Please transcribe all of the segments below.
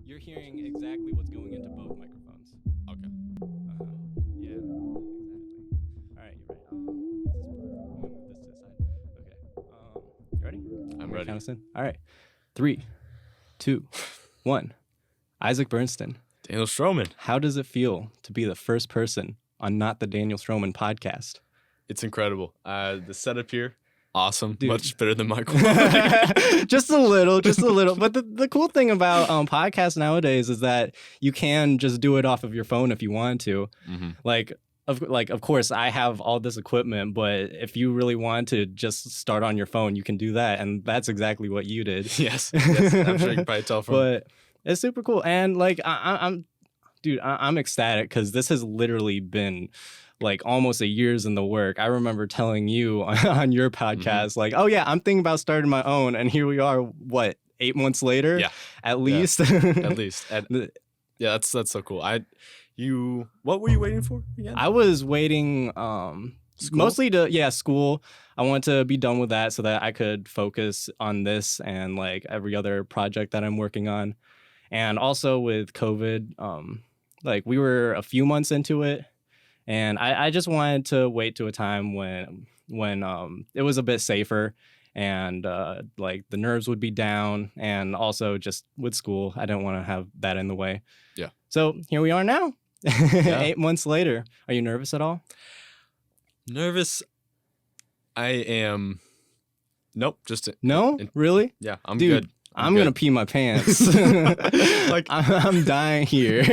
You're hearing exactly what's going into both microphones. Okay. Yeah, exactly. All right, you ready? Is this? I'm gonna move this to the side. Okay. You ready? I'm Gonna ready. count us in. All right. 3, 2, 1. Isaac Bernsten. Daniel Strohman. How does it feel to be the first person on Not the Daniel Strohman podcast? It's incredible. The setup here, awesome. Dude. Much better than my quality. just a little. But the cool thing about podcasts nowadays is that you can just do it off of your phone if you want to. Mm-hmm. Of course, I have all this equipment, but if you really want to just start on your phone, you can do that, and that's exactly what you did. Yes. I'm sure you can probably tell from. But it's super cool, and like I'm ecstatic because this has literally been like almost a year's in the work. I remember telling you on your podcast, like, oh yeah, I'm thinking about starting my own, and here we are. What, 8 months later? Yeah, at least. At least. Yeah, that's so cool. What were you waiting for again? I was waiting mostly to school. I wanted to be done with that so that I could focus on this and like every other project that I'm working on. And also with COVID, like we were a few months into it, and I just wanted to wait to a time when it was a bit safer and like the nerves would be down, and also just with school, I didn't want to have that in the way. Yeah. So here we are now. Yeah. 8 months later. Are you nervous at all? Nervous. I am. Nope. Just No? Really? Yeah, I'm Dude, good. I'm good. gonna pee my pants. Like I'm dying here.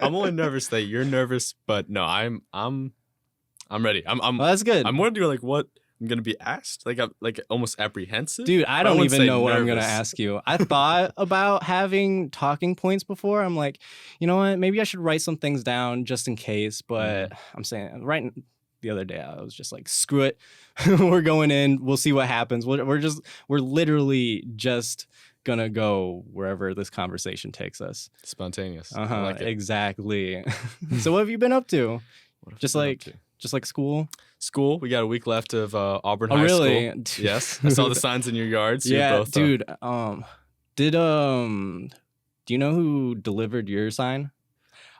I'm only nervous that you're nervous, but no, I'm ready. Well, that's good. I'm wondering like what I'm gonna be asked. Like I'm like almost apprehensive. Dude, I But don't wouldn't even say know what I'm gonna nervous. ask you. I thought about having talking points before. I'm like, you know what? Maybe I should write some things down just in case. But I'm saying the other day, I was just like, screw it. We're going in. We'll see what happens. We're literally just gonna go wherever this conversation takes us. Spontaneous. Uh-huh. I like it. Exactly. So what have you been up to? What have Just you been up like to? just like school? School. We got a week left of Auburn Oh, High really? School. Yes, I saw the signs in your yard. So you're Yeah, both, dude. Do you know who delivered your sign?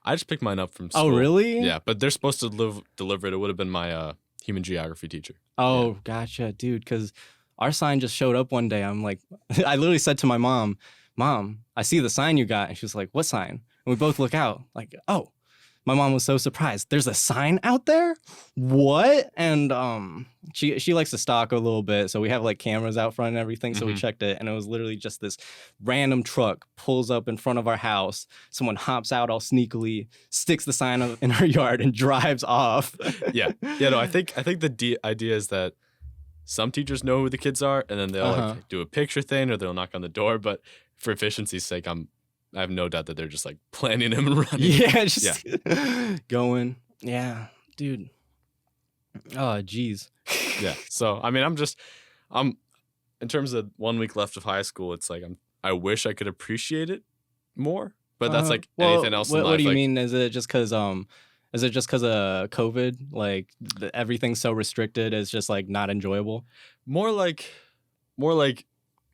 I just picked mine up from school. Oh, really? Yeah, but they're supposed to deliver it. It would have been my human geography teacher. Oh, gotcha, dude. Because our sign just showed up one day. I'm like, I literally said to my mom, I see the sign you got. And she was like, what sign? And we both look out like, oh. My mom was so surprised. There's a sign out there? What? And she likes to stalk a little bit, so we have like cameras out front and everything. So we checked it, and it was literally just this random truck pulls up in front of our house. Someone hops out all sneakily, sticks the sign in our yard, and drives off. Yeah. No, I think the idea is that some teachers know who the kids are, and then they'll like do a picture thing or they'll knock on the door. But for efficiency's sake, I have no doubt that they're just like planning him and running. Yeah, just going. Yeah, dude. Oh, geez. Yeah. So I mean, I'm in terms of 1 week left of high school. It's like I wish I could appreciate it more, but that's like anything else in life. What do you like, mean? Is it just because of COVID? Like everything's so restricted, it's just like not enjoyable. More like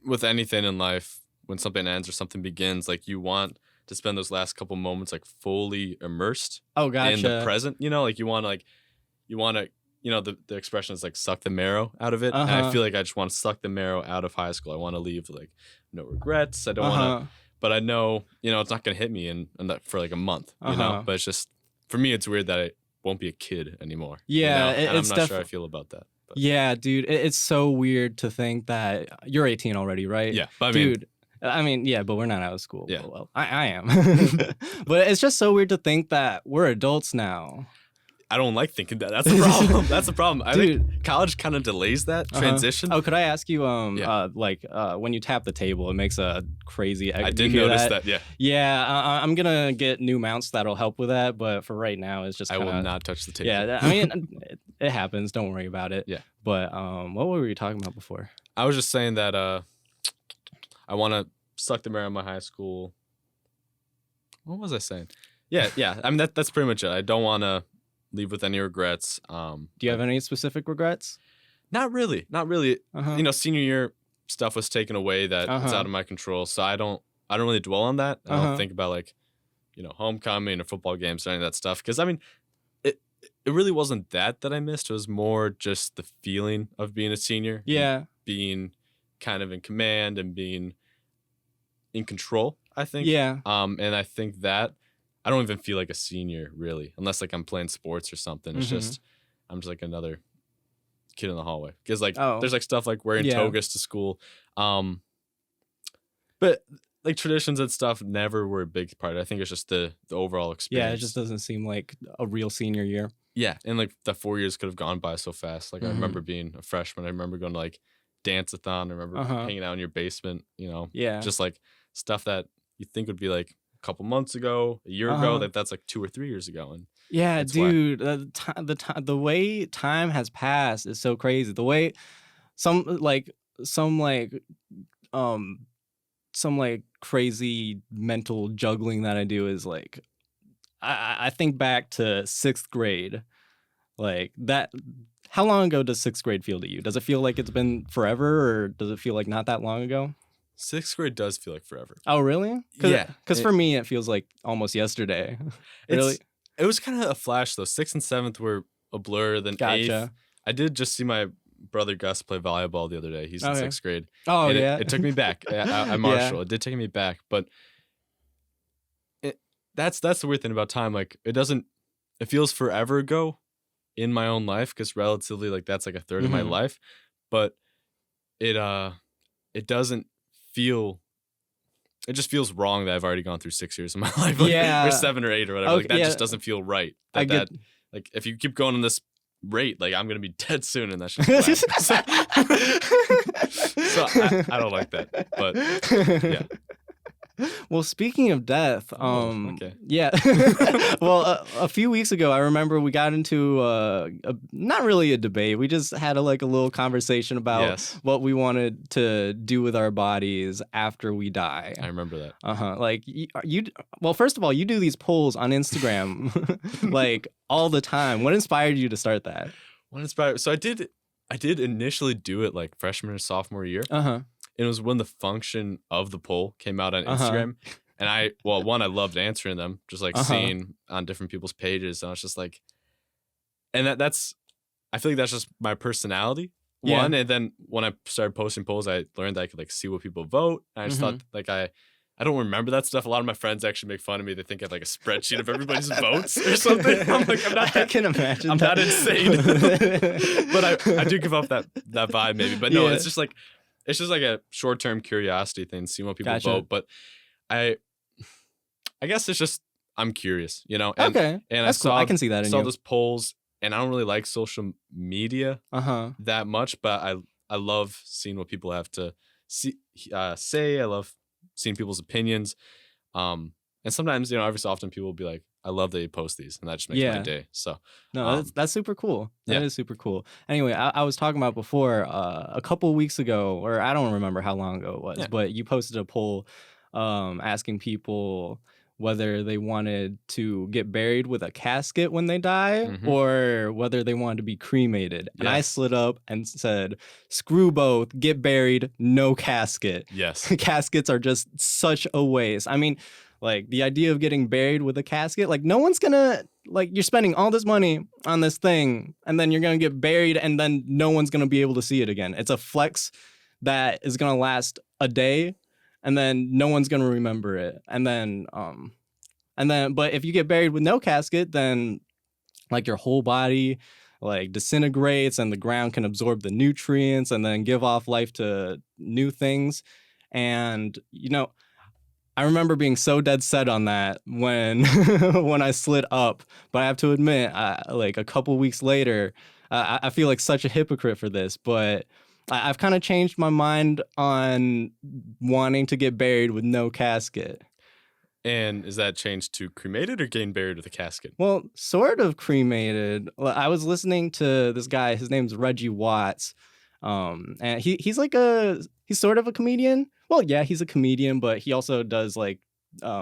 with anything in life, when something ends or something begins, like you want to spend those last couple moments like fully immersed Oh, gotcha. in the present. You know, like you want to, the expression is like suck the marrow out of it. And I feel like I just want to suck the marrow out of high school. I want to leave like no regrets. I don't want to, but I know, it's not going to hit me in that for like a month, you know, but it's just, for me, it's weird that I won't be a kid anymore. Yeah. And I'm not sure I feel about that. But. Yeah, dude. It's so weird to think that you're 18 already, right? Yeah. But I mean, yeah, but we're not out of school. Yeah. Well, I am. But it's just so weird to think that we're adults now. I don't like thinking that. That's the problem. That's the problem. I Dude. think college kind of delays that transition. Oh, could I ask you, when you tap the table, it makes a crazy echo. I did notice that, yeah. Yeah, I'm going to get new mounts that'll help with that, but for right now, it's just I will not touch the table. Yeah, I mean, it happens. Don't worry about it. Yeah. But what were you talking about before? I was just saying that I want to suck the marrow of my high school. What was I saying? Yeah. I mean, that's pretty much it. I don't want to leave with any regrets. Do you have any specific regrets? Not really. Senior year stuff was taken away that it's out of my control. So I don't I don't really dwell on that. I don't think about like, you know, homecoming or football games or any of that stuff. Because I mean, it really wasn't that I missed. It was more just the feeling of being a senior. Yeah. Being kind of in command and being in control, I think. Yeah. And I think that I don't even feel like a senior really, unless like I'm playing sports or something. It's just, I'm just like another kid in the hallway. Because like there's like stuff like wearing togas to school. But like traditions and stuff never were a big part. I think it's just the overall experience. Yeah, it just doesn't seem like a real senior year. Yeah, and like the 4 years could have gone by so fast. Like I remember being a freshman. I remember going to like dance-a-thon. I remember hanging out in your basement, you know. Yeah. Just like stuff that you think would be like a couple months ago, a year ago, that's like 2 or 3 years ago. And yeah, dude, the way time has passed is so crazy. The way some crazy mental juggling that I do is like I think back to 6th grade, like that. How long ago does 6th grade feel to you? Does it feel like it's been forever, or does it feel like not that long ago? 6th grade does feel like forever. Oh, really? Yeah. Because for me, it feels like almost yesterday. Really? It was kind of a flash, though. 6th and 7th were a blur. Then 8th. I did just see my brother Gus play volleyball the other day. He's in 6th grade. Oh, and yeah. It took me back. I Marshall. It did take me back. But that's the weird thing about time. Like, it feels forever ago in my own life, because relatively, like, that's like a third of my life. But it doesn't feel, it just feels wrong that I've already gone through 6 years of my life, like, or 7 or 8 or whatever. Okay, like that just doesn't feel right. That like if you keep going on this rate, like I'm gonna be dead soon, and that's just so I don't like that. But yeah. Well, speaking of death, okay. Yeah. Well, a few weeks ago, I remember we got into not really a debate. We just had a little conversation about what we wanted to do with our bodies after we die. I remember that. Like well, first of all, you do these polls on Instagram like all the time. What inspired you to start that? So I did initially do it like freshman or sophomore year. And it was when the function of the poll came out on Instagram. And I loved answering them, just like seeing on different people's pages. And I was just like, and that's, I feel like that's just my personality. One. And then when I started posting polls, I learned that I could like see what people vote. And I just thought like, I don't remember that stuff. A lot of my friends actually make fun of me. They think I have like a spreadsheet of everybody's votes or something. I'm like, I can imagine. I'm not insane. But I do give off that vibe maybe. But no, it's just like a short-term curiosity thing, seeing what people vote. But I guess it's just I'm curious, you know. And, and that's cool. I can see that in you. I saw those polls, and I don't really like social media that much, but I love seeing what people have to say. I love seeing people's opinions. And sometimes, you know, every so often people will be like, I love that you post these, and that just makes my day. So no, that's super cool. That is super cool. Anyway, I was talking about before a couple weeks ago, or I don't remember how long ago it was, but you posted a poll asking people whether they wanted to get buried with a casket when they die or whether they wanted to be cremated. And I slid up and said, screw both, get buried, no casket. Yes. Caskets are just such a waste. I mean, like the idea of getting buried with a casket, like no one's gonna, like you're spending all this money on this thing and then you're gonna get buried and then no one's gonna be able to see it again. It's a flex that is gonna last a day and then no one's gonna remember it. And then, but if you get buried with no casket, then like your whole body like disintegrates and the ground can absorb the nutrients and then give off life to new things. And, you know, I remember being so dead set on that when when I slid up, but I have to admit, like a couple weeks later, I feel like such a hypocrite for this, but I've kind of changed my mind on wanting to get buried with no casket. And is that changed to cremated or getting buried with a casket? Well, sort of cremated. I was listening to this guy, his name's Reggie Watts, and he's sort of a comedian. Well, yeah, he's a comedian, but he also does like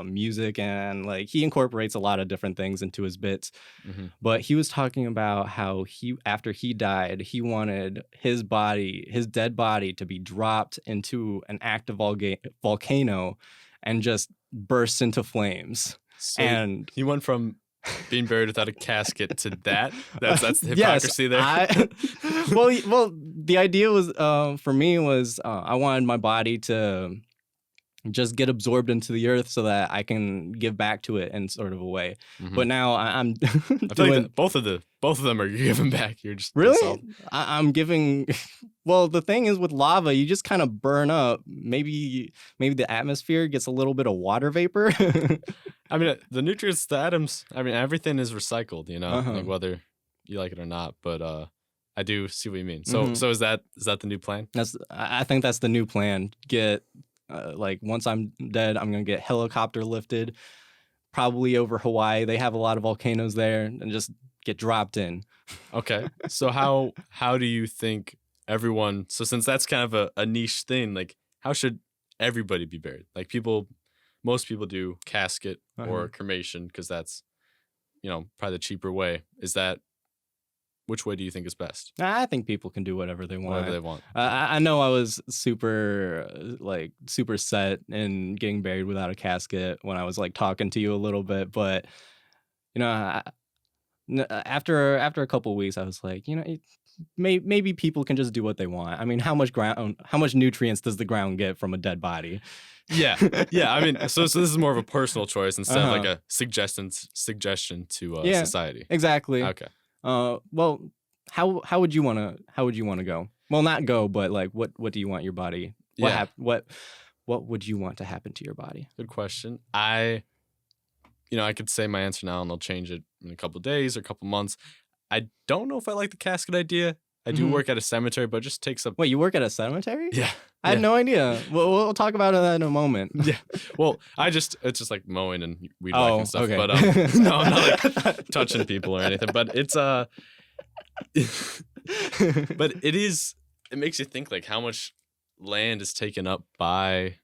music, and like he incorporates a lot of different things into his bits. Mm-hmm. But he was talking about how after he died, he wanted his dead body, to be dropped into an active volcano and just burst into flames. So and he went from being buried without a casket to that. That's the hypocrisy there. Well, the idea was for me was I wanted my body to just get absorbed into the earth so that I can give back to it in sort of a way. Mm-hmm. But now I'm I feel like both of them are giving back. You're just really. I'm giving. Well, the thing is with lava, you just kind of burn up. Maybe the atmosphere gets a little bit of water vapor. I mean, the nutrients, the atoms. I mean, everything is recycled. You know, like whether you like it or not. But I do see what you mean. So is that the new plan? I think that's the new plan. Get like once I'm dead, I'm gonna get helicopter lifted, probably over Hawaii. They have a lot of volcanoes there, and just get dropped in. Okay. So how do you think everyone? So since that's kind of a niche thing, like how should everybody be buried? Like most people do casket or cremation because that's, probably the cheaper way. Which way do you think is best? I think people can do whatever they want. Whatever they want. I know I was super set in getting buried without a casket when I was like talking to you a little bit, but after a couple of weeks, I was like, maybe people can just do what they want. I mean, how much nutrients does the ground get from a dead body? Yeah. I mean, so this is more of a personal choice instead of like a suggestion to society. Exactly. Okay. Well, how would you want to go? Well, not go, but like, what do you want your body? What would you want to happen to your body? Good question. I could say my answer now and I'll change it in a couple of days or a couple months. I don't know if I like the casket idea. I do work at a cemetery, but it just takes up. Wait, you work at a cemetery? Yeah. I had no idea. We'll talk about that in a moment. Yeah. Well, it's just like mowing and weed whacking and stuff. Okay. But no, I'm not like touching people or anything. But it's but it makes you think like how much land is taken up by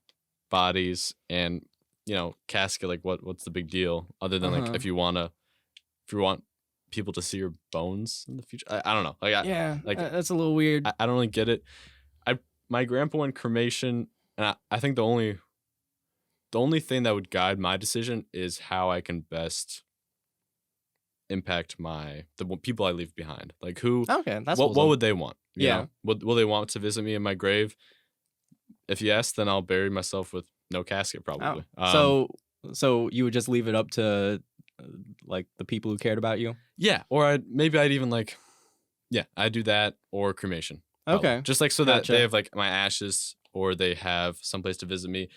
bodies and casket. Like what's the big deal other than like if you want people to see your bones in the future. I don't know. That's a little weird. I don't really get it. My grandpa went cremation, and I think the only thing that would guide my decision is how I can best impact the people I leave behind. Like who? Okay, that's what would they want? You Yeah. know? Will they want to visit me in my grave? If yes, then I'll bury myself with no casket probably. So you would just leave it up to like the people who cared about you? Yeah, or I'd even I'd do that or cremation. Probably. Okay. Just like so that they have like my ashes or they have someplace to visit me.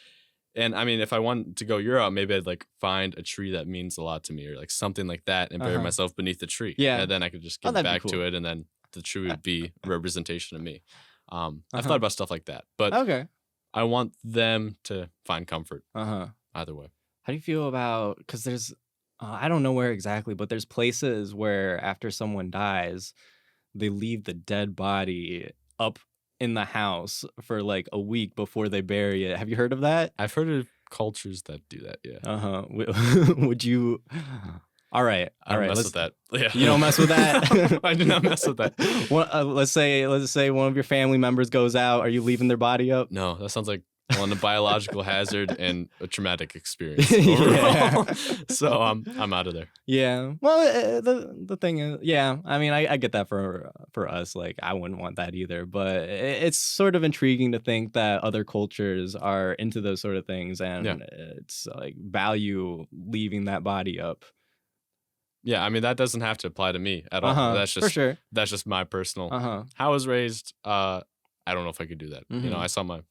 And I mean, if I want to go Europe, maybe I'd like find a tree that means a lot to me or like something like that and bury myself beneath the tree. Yeah. And then I could just give back to it and then the tree would be a representation of me. I've thought about stuff like that. But okay. I want them to find comfort either way. How do you feel about, because there's, I don't know where exactly, but there's places where after someone dies, they leave the dead body up in the house for like a week before they bury it. Have you heard of that? I've heard of cultures that do that, yeah. Would you? All right. I don't mess with that. Yeah. You don't mess with that? I do not mess with that. Let's say one of your family members goes out. Are you leaving their body up? No, that sounds like a biological hazard and a traumatic experience overall. So I'm out of there. Yeah. Well, the thing is, yeah. I mean, I get that for us. Like, I wouldn't want that either. But it's sort of intriguing to think that other cultures are into those sort of things, and it's like value leaving that body up. Yeah, I mean that doesn't have to apply to me at all. That's just for sure. That's just my personal. How I was raised. I don't know if I could do that. I saw my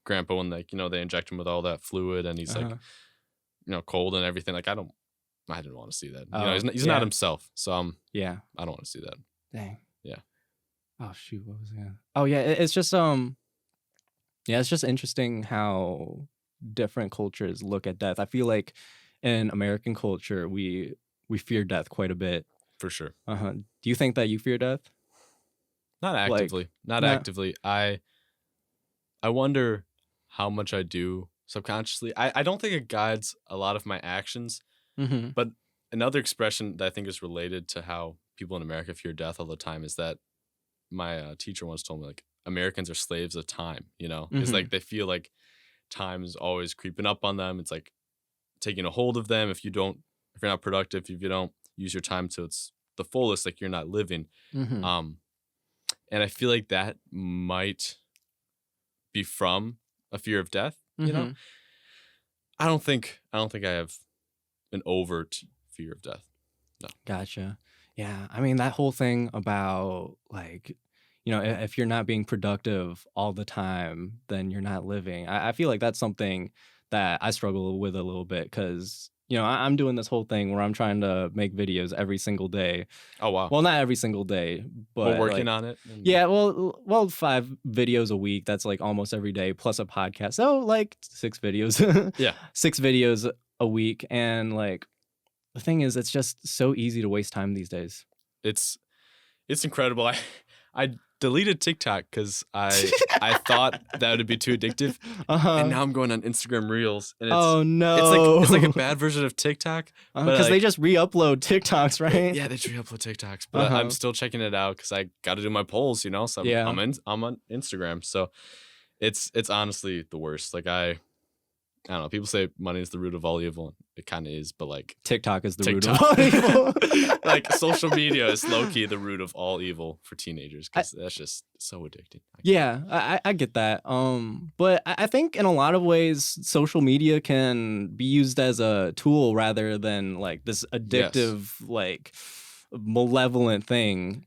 grandpa when they inject him with all that fluid and he's like cold and everything. Like I didn't want to see that. He's not himself. So I don't want to see that. Dang. Yeah. Oh shoot, what was that? Oh yeah, it's just it's just interesting how different cultures look at death. I feel like in American culture we fear death quite a bit. For sure. Do you think that you fear death? Not actively. Not actively. I wonder how much I do subconsciously. I don't think it guides a lot of my actions, Mm-hmm. but another expression that I think is related to how people in America fear death all the time is that my teacher once told me, like, Americans are slaves of time, you know? It's Mm-hmm. like they feel like time is always creeping up on them. It's like taking a hold of them if you're not productive, if you don't use your time to its the fullest, like you're not living. Mm-hmm. And I feel like that might be from a fear of death, you know? Mm-hmm. I don't think I have an overt fear of death. No. Gotcha. Yeah. I mean, that whole thing about like, if you're not being productive all the time, then you're not living. I feel like that's something that I struggle with a little bit because, I'm doing this whole thing where I'm trying to make videos every single day. Oh wow. Well, not every single day, but We're working like, on it. yeah, well, 5 videos a week. That's like almost every day, plus a podcast. So like 6 videos. Yeah. 6 videos a week, and like the thing is, it's just so easy to waste time these days. It's incredible. I deleted TikTok because I thought that would be too addictive, and now I'm going on Instagram Reels, and it's Oh no! it's like a bad version of TikTok, because like, they just re-upload TikToks, right? yeah, they re-upload TikToks, but I'm still checking it out because I got to do my polls, you know. So I'm on Instagram, so it's honestly the worst. Like I don't know. People say money is the root of all evil. It kind of is, but like TikTok is the root of all evil. Like social media is low key the root of all evil for teenagers because that's just so addicting. Yeah, I get that. But I think in a lot of ways, social media can be used as a tool rather than like this addictive, like malevolent thing.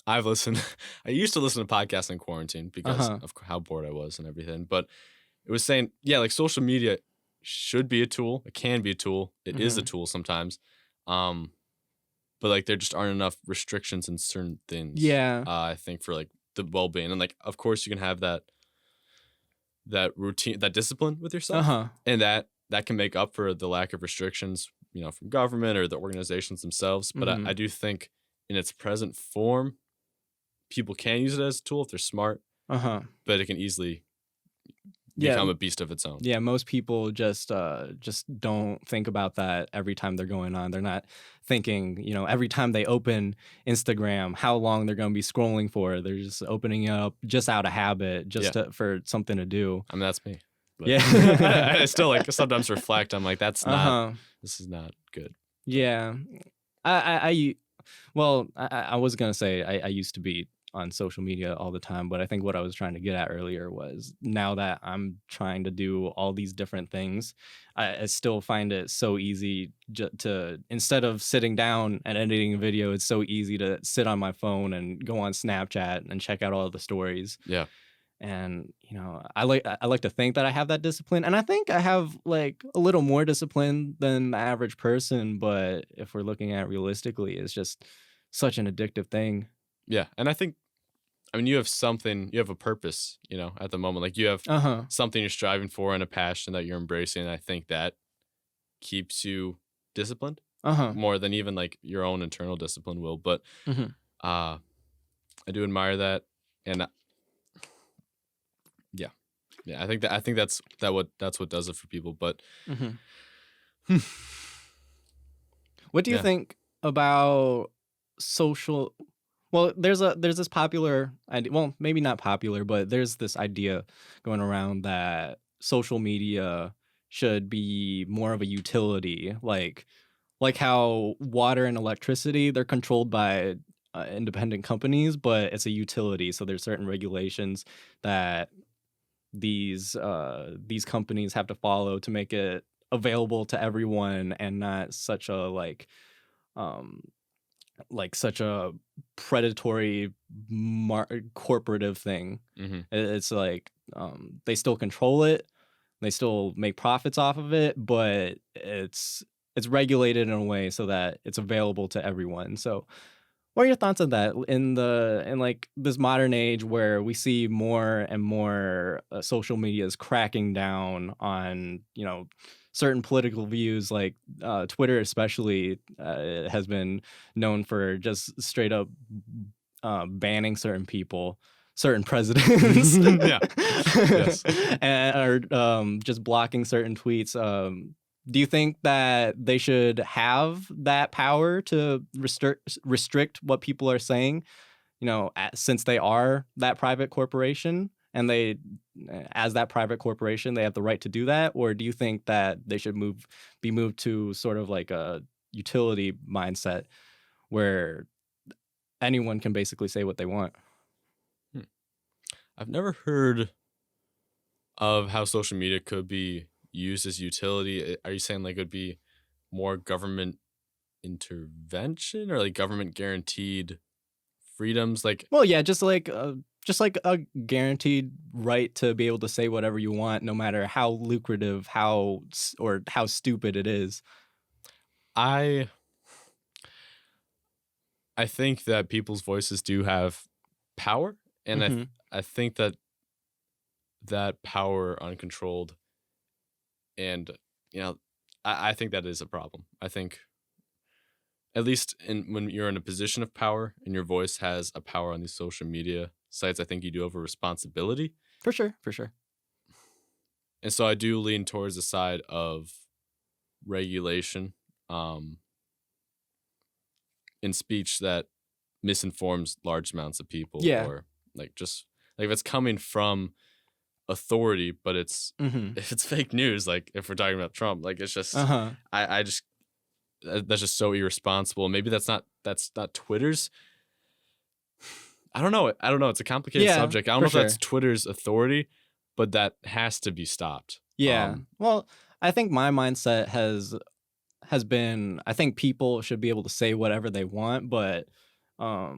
I used to listen to podcasts in quarantine because of how bored I was and everything, but it was saying, yeah, like social media should be a tool. It can be a tool. It is a tool sometimes. But like there just aren't enough restrictions in certain things. Yeah. I think for like the well-being, and like of course you can have that routine, that discipline with yourself, and that can make up for the lack of restrictions, you know, from government or the organizations themselves. But I do think in its present form, people can use it as a tool if they're smart. But it can easily become a beast of its own. Yeah, most people just don't think about that every time they're going on. They're not thinking, every time they open Instagram, how long they're going to be scrolling for. They're just opening it up just out of habit, for something to do. I mean, that's me. But yeah. I still like sometimes reflect. I'm like, this is not good. Yeah. I was going to say I used to be on social media all the time, but I think what I was trying to get at earlier was now that I'm trying to do all these different things, I still find it so easy to, instead of sitting down and editing a video, it's so easy to sit on my phone and go on Snapchat and check out all the stories. Yeah. And, I like to think that I have that discipline, and I think I have like a little more discipline than the average person, but if we're looking at it realistically, it's just such an addictive thing. Yeah, and I think, you have a purpose, at the moment. Like you have something you're striving for and a passion that you're embracing. And I think that keeps you disciplined more than even like your own internal discipline will. But I do admire that, and I think that's what does it for people. But what do you think about social? Well, there's this popular idea. Well, maybe not popular, but there's this idea going around that social media should be more of a utility, like how water and electricity, they're controlled by independent companies, but it's a utility. So there's certain regulations that these companies have to follow to make it available to everyone, and not such a such a predatory corporative thing. It's like they still control it, they still make profits off of it, but it's regulated in a way so that it's available to everyone. So what are your thoughts on that in like this modern age where we see more and more social media is cracking down on, certain political views, like Twitter especially has been known for just straight up banning certain people. certain presidents. Yeah. Yes. Or just blocking certain tweets. Do you think that they should have that power to restrict what people are saying? Since they are that private corporation, and they, as that private corporation, they have the right to do that? Or do you think that they should be moved to sort of like a utility mindset where anyone can basically say what they want? I've never heard of how social media could be used as utility. Are you saying like it would be more government intervention or like government guaranteed freedoms? Like, well, yeah, just like a guaranteed right to be able to say whatever you want, no matter how lucrative, how stupid it is. I think that people's voices do have power, and I think that power uncontrolled, and I think that is a problem. I think, at least when you're in a position of power and your voice has a power on these social media sites, I think you do have a responsibility. For sure. And so I do lean towards the side of regulation in speech that misinforms large amounts of people. Yeah. Or like just like if it's coming from authority, but if it's fake news, like if we're talking about Trump, like it's just I just that's just so irresponsible. Maybe that's not Twitter's. I don't know. It's a complicated subject. I don't know if that's Twitter's authority, but that has to be stopped. Yeah. Well, I think my mindset has been, I think people should be able to say whatever they want, but I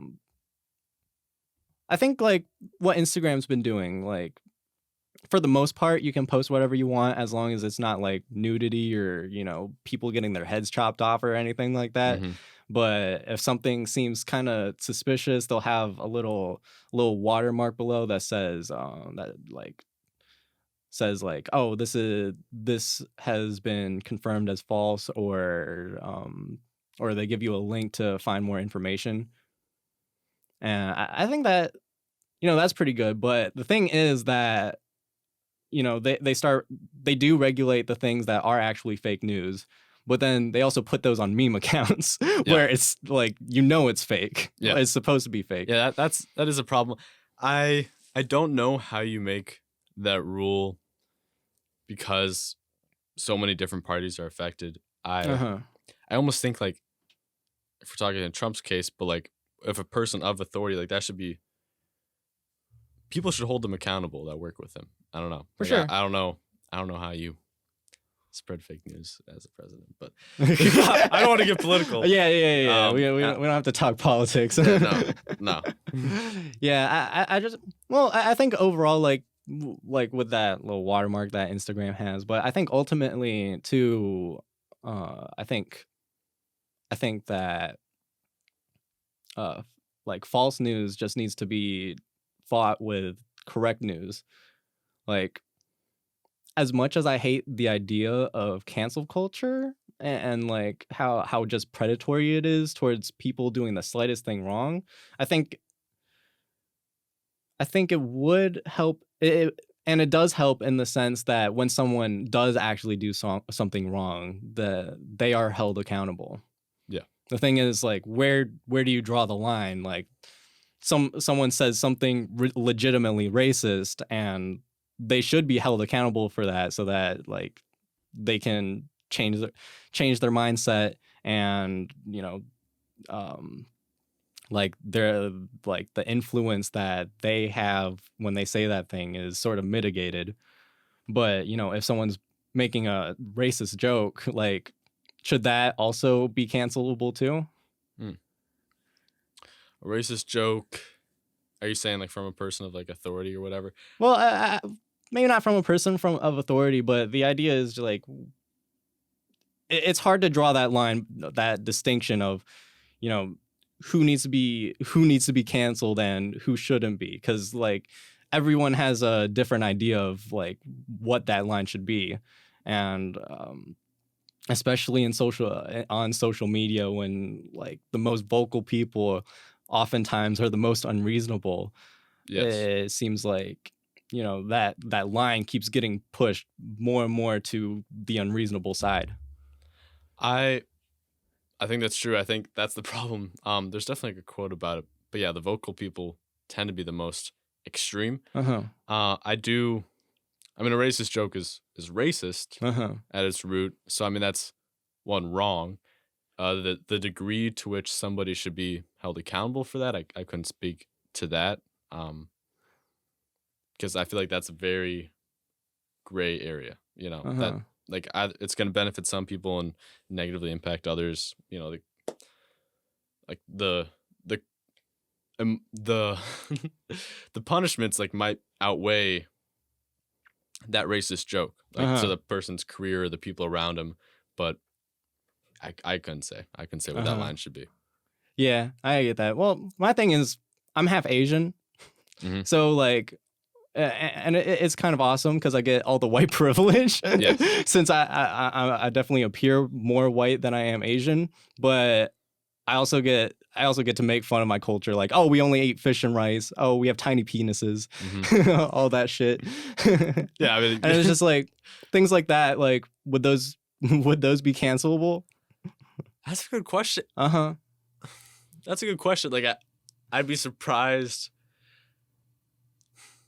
think like what Instagram's been doing, like for the most part, you can post whatever you want as long as it's not like nudity or, people getting their heads chopped off or anything like that. But if something seems kind of suspicious, they'll have a little watermark below that says oh, this has been confirmed as false, or they give you a link to find more information. And I think that that's pretty good. But the thing is that they do regulate the things that are actually fake news, but then they also put those on meme accounts where it's like it's fake. Yeah. It's supposed to be fake. Yeah, that is a problem. I don't know how you make that rule because so many different parties are affected. I almost think like if we're talking in Trump's case, but like if a person of authority, like that should be, people should hold them accountable that work with him. I don't know. For sure. I don't know how you spread fake news as a president, but I don't want to get political. Yeah. We don't have to talk politics. No. Yeah, I think overall, like with that little watermark that Instagram has, but I think ultimately too, I think that like false news just needs to be fought with correct news. Like, as much as I hate the idea of cancel culture and like how just predatory it is towards people doing the slightest thing wrong, I think it would help. And it does help in the sense that when someone does actually do something wrong, they are held accountable. Yeah. The thing is, like, where do you draw the line? Like, someone says something legitimately racist, and they should be held accountable for that, so that like they can change their mindset, and like the influence that they have when they say that thing is sort of mitigated. But if someone's making a racist joke, like, should that also be cancelable too? A racist joke? Are you saying like from a person of like authority or whatever? Well, maybe not from a person of authority, but the idea is like it's hard to draw that line, that distinction of who needs to be canceled and who shouldn't be, because like everyone has a different idea of like what that line should be. And especially on social media, when like the most vocal people oftentimes are the most unreasonable, Yes. it seems like, you know, that line keeps getting pushed more and more to the unreasonable side. I think that's true. I think that's the problem. There's definitely a quote about it, but yeah, the vocal people tend to be the most extreme. Uh-huh. I mean, a racist joke is racist at its root. So I mean, that's one wrong. The degree to which somebody should be held accountable for that, I couldn't speak to that. Because I feel like that's a very gray area. You know, that like it's going to benefit some people and negatively impact others. You know, the the punishments like might outweigh that racist joke, like to the person's career or the people around him. But I couldn't say what that line should be. Yeah, I get that. Well, my thing is I'm half Asian, so like, and it's kind of awesome because I get all the white privilege. Yes. Since I definitely appear more white than I am Asian, but I also get to make fun of my culture, like, oh, we only eat fish and rice. Oh, we have tiny penises, all that shit. Yeah, I mean, and it's just like things like that. Like, would those be cancelable? That's a good question. That's a good question. Like, I'd be surprised.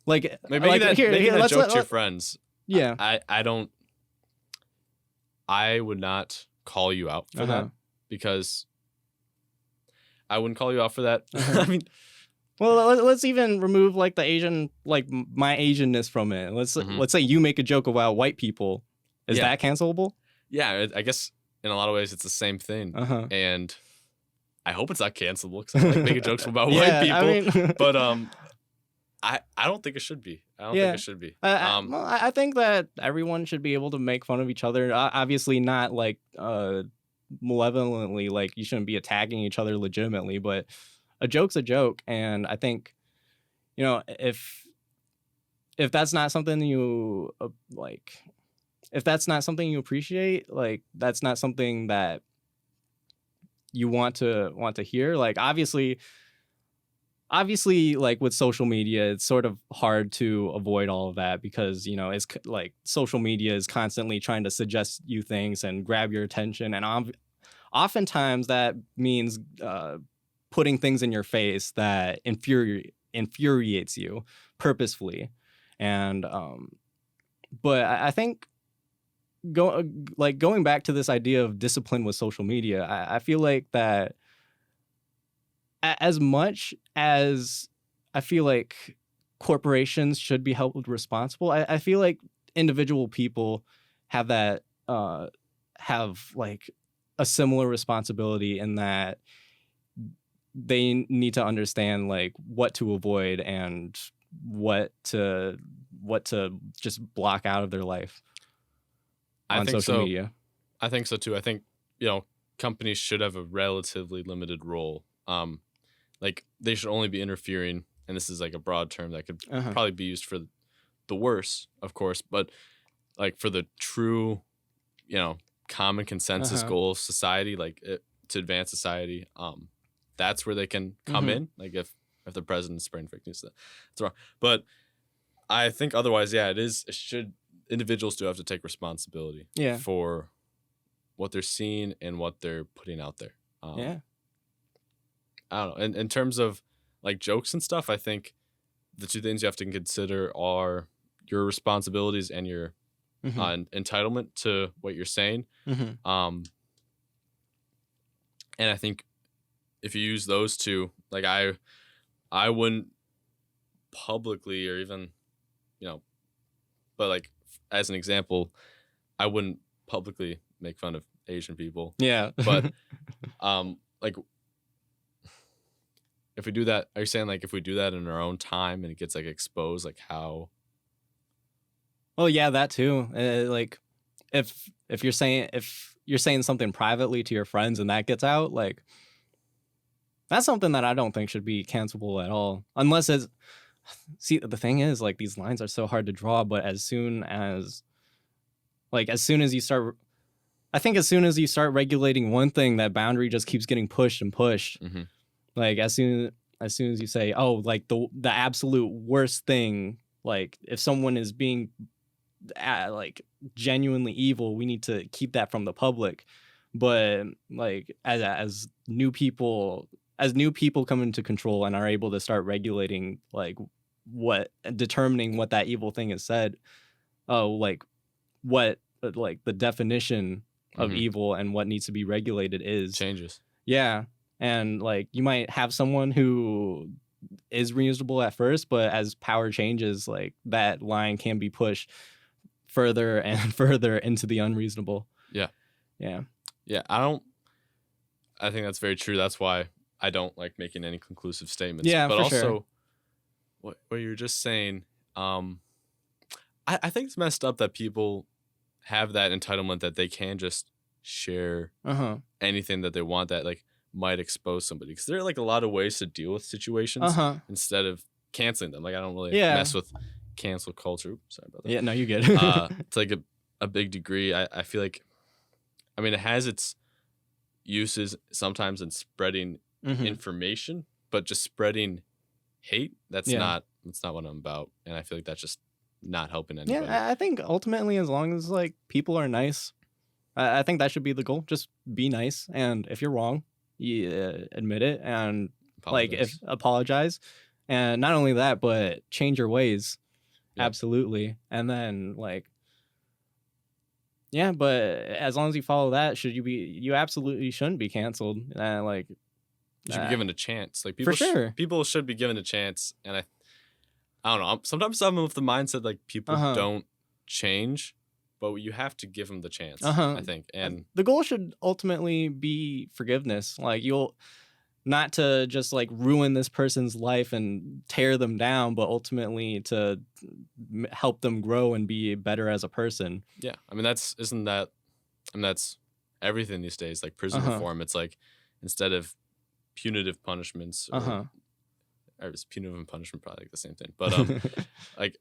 Like, maybe like, that joke to your friends. Yeah, I don't. I would not call you out for that because I wouldn't call you out for that. I mean, well, let's even remove like the Asian, like my Asianness from it. Let's say you make a joke about white people. Is that cancelable? Yeah, I guess in a lot of ways it's the same thing, and I hope it's not cancelable because I like making jokes about white people. I mean, but I don't think it should be. I don't think it should be. I think that everyone should be able to make fun of each other. Obviously, not like malevolently. Like, you shouldn't be attacking each other legitimately. But a joke's a joke, and I think, you know, if that's not something you like, if that's not something you appreciate, like, that's not something that you want to hear. Like, obviously, like with social media, it's sort of hard to avoid all of that because, you know, it's like social media is constantly trying to suggest you things and grab your attention. And oftentimes that means putting things in your face that infuriates you purposefully. And but I think going back to this idea of discipline with social media, I feel like that as much as I feel like corporations should be held responsible, I feel like individual people have that have like a similar responsibility in that they need to understand like what to avoid and what to just block out of their life on social media. I think so too. I think, you know, companies should have a relatively limited role. Like, they should only be interfering, and this is like a broad term that could probably be used for the worse, of course, but like for the true, you know, common consensus goal of society, like to advance society, that's where they can come in. Like, if the president's spreading fake news, that's wrong. But I think otherwise, yeah, individuals do have to take responsibility for what they're seeing and what they're putting out there. I don't know. And in terms of like jokes and stuff, I think the two things you have to consider are your responsibilities and your entitlement to what you're saying. And I think if you use those two, like I wouldn't publicly or even, you know, but like as an example, I wouldn't publicly make fun of Asian people. Yeah. But like, if we do that, are you saying like if we do that in our own time and it gets like exposed, like how? Well, yeah, that too. Like, if you're saying something privately to your friends and that gets out, like, that's something that I don't think should be cancelable at all. Unless it's, see, the thing is, like, these lines are so hard to draw, but as soon as you start, I think as soon as you start regulating one thing, that boundary just keeps getting pushed and pushed. Like, as soon, as soon as you say, oh, like the absolute worst thing, like if someone is being like genuinely evil, we need to keep that from the public. But like as new people come into control and are able to start regulating like determining what that evil thing is said, like what like the definition of evil and what needs to be regulated is changes. Yeah. And like you might have someone who is reasonable at first, but as power changes, like that line can be pushed further and further into the unreasonable. Yeah. Yeah. Yeah. I think that's very true. That's why I don't like making any conclusive statements. Yeah. But for also sure. what you're just saying, I think it's messed up that people have that entitlement that they can just share anything that they want that like might expose somebody, because there are like a lot of ways to deal with situations instead of canceling them. Like I don't really mess with cancel culture. Oops, sorry about that. Yeah, no, you get to like a big degree. I feel like, I mean, it has its uses sometimes in spreading information, but just spreading hate, that's not what I'm about. And I feel like that's just not helping anybody. Yeah, I think ultimately, as long as like people are nice, I think that should be the goal. Just be nice, and if you're wrong, you admit it, and apologize, and not only that, but change your ways. Yep. Absolutely, and then like. Yeah, but as long as you follow that, you absolutely shouldn't be canceled. Like you should be given a chance. Like people, for sure, people should be given a chance. And I don't know. Sometimes I'm with the mindset like people don't change, but you have to give them the chance. I think, and the goal should ultimately be forgiveness. Like you'll not to just like ruin this person's life and tear them down, but ultimately to help them grow and be better as a person. Yeah, I mean that's everything these days. Like prison reform, it's like instead of punitive punishments, or is punitive and punishment probably like the same thing, but like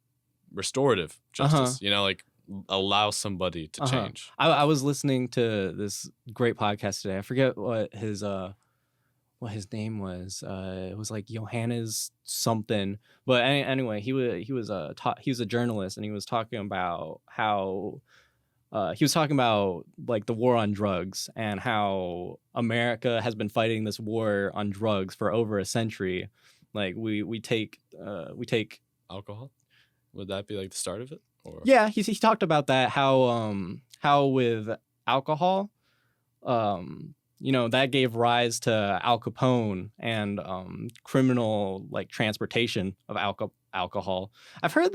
restorative justice. You know, like allow somebody to change. I was listening to this great podcast today. I forget what his name was. It was like Johannes something. But anyway, he was a journalist, and he was talking about how like the war on drugs and how America has been fighting this war on drugs for over a century. Like we take alcohol. Would that be like the start of it? Or? Yeah, he talked about that, how with alcohol, that gave rise to Al Capone and criminal like transportation of alcohol. I've read